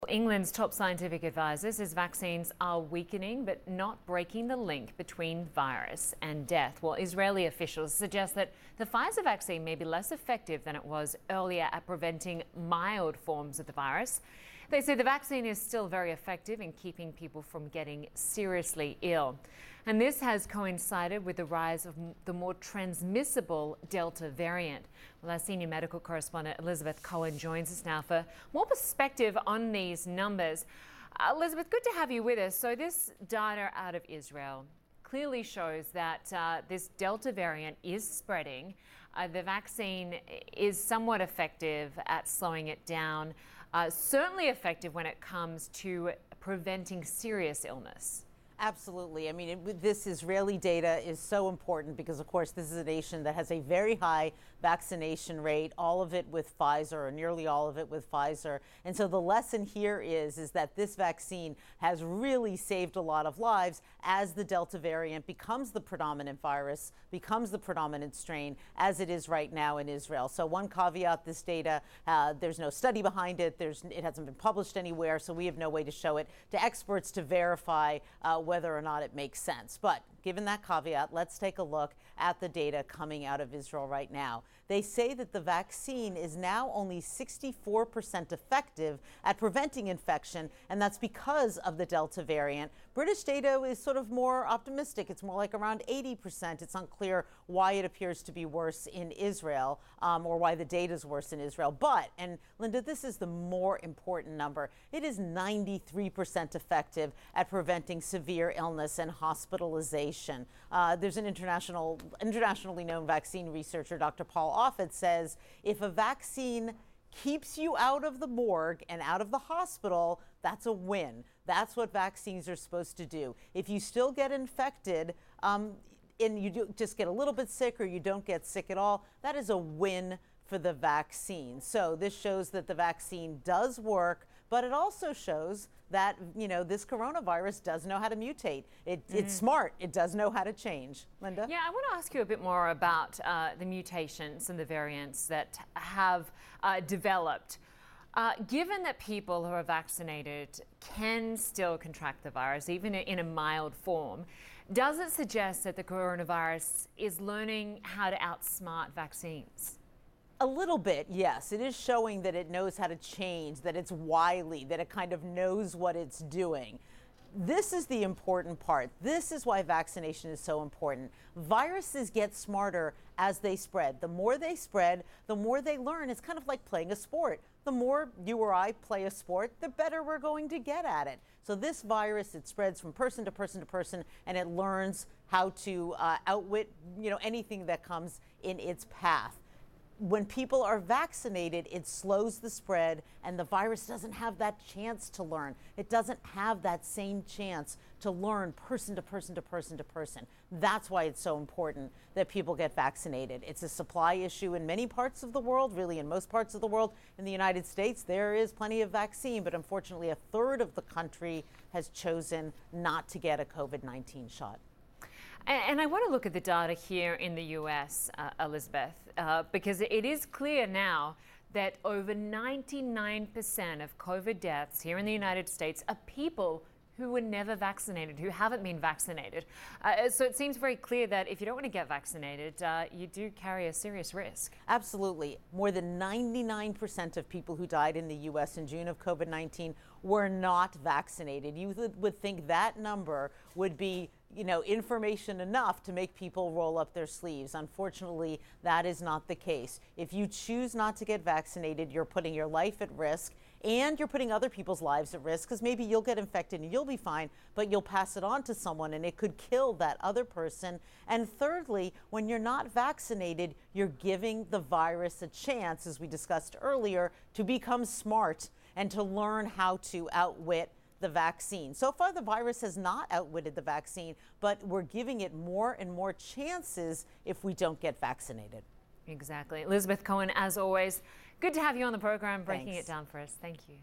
England's top scientific advisor says vaccines are weakening but not breaking the link between virus and death. Well, Israeli officials suggest that the Pfizer vaccine may be less effective than it was earlier at preventing mild forms of the virus. They say the vaccine is still very effective in keeping people from getting seriously ill. And this has coincided with the rise of the more transmissible Delta variant. Well, our senior medical correspondent Elizabeth Cohen joins us now for more perspective on these numbers. Elizabeth, good to have you with us. So this data out of Israel clearly shows that this Delta variant is spreading. The vaccine is somewhat effective at slowing it down, certainly effective when it comes to preventing serious illness. Absolutely. I mean, this Israeli data is so important because, of course, this is a nation that has a very high vaccination rate, all of it with Pfizer, or nearly all of it with Pfizer. And so the lesson here is that this vaccine has really saved a lot of lives as the Delta variant becomes the predominant virus, becomes the predominant strain, as it is right now in Israel. So one caveat, this data, there's no study behind it. It hasn't been published anywhere, so we have no way to show it to experts to verify whether or not it makes sense. But given that caveat, let's take a look at the data coming out of Israel right now. They say that the vaccine is now only 64% effective at preventing infection, and that's because of the Delta variant. British data is sort of more optimistic. It's more like around 80%. It's unclear why it appears to be worse in Israel, or why the data is worse in Israel. But, and Lynda, this is the more important number. It is 93% effective at preventing severe illness and hospitalization. There's an internationally known vaccine researcher, Dr. Paul Offit, says if a vaccine keeps you out of the morgue and out of the hospital, that's a win. That's what vaccines are supposed to do. If you still get infected, and you just get a little bit sick, or you don't get sick at all, that is a win for the vaccine. So this shows that the vaccine does work, but it also shows that, you know, this coronavirus does know how to mutate. It's smart. It does know how to change. Lynda? Yeah, I want to ask you a bit more about the mutations and the variants that have developed. Given that people who are vaccinated can still contract the virus, even in a mild form, does it suggest that the coronavirus is learning how to outsmart vaccines? A little bit, yes. It is showing that it knows how to change, that it's wily, that it kind of knows what it's doing. This is the important part. This is why vaccination is so important. Viruses get smarter as they spread. The more they spread, the more they learn. It's kind of like playing a sport. The more you or I play a sport, the better we're going to get at it. So this virus, it spreads from person to person to person, and it learns how to outwit, anything that comes in its path. When people are vaccinated, it slows the spread, and the virus doesn't have that chance to learn. It doesn't have that same chance to learn person to person to person to person. That's why it's so important that people get vaccinated. It's a supply issue in many parts of the world, really in most parts of the world. In the United States, there is plenty of vaccine, but unfortunately, a third of the country has chosen not to get a COVID-19 shot. And I want to look at the data here in the US, Elizabeth, because it is clear now that over 99% of COVID deaths here in the United States are people who were never vaccinated, who haven't been vaccinated. So it seems very clear that if you don't want to get vaccinated, you do carry a serious risk. Absolutely. More than 99% of people who died in the U.S. in June of COVID-19 were not vaccinated. You would think that number would be information enough to make people roll up their sleeves. Unfortunately, that is not the case. If you choose not to get vaccinated, you're putting your life at risk, and you're putting other people's lives at risk, because maybe you'll get infected and you'll be fine, but you'll pass it on to someone and it could kill that other person. And thirdly, when you're not vaccinated, you're giving the virus a chance, as we discussed earlier, to become smart and to learn how to outwit the vaccine. So far, the virus has not outwitted the vaccine, but we're giving it more and more chances if we don't get vaccinated. Exactly. Elizabeth Cohen, as always, good to have you on the program, breaking Thanks. it down for us. Thank you.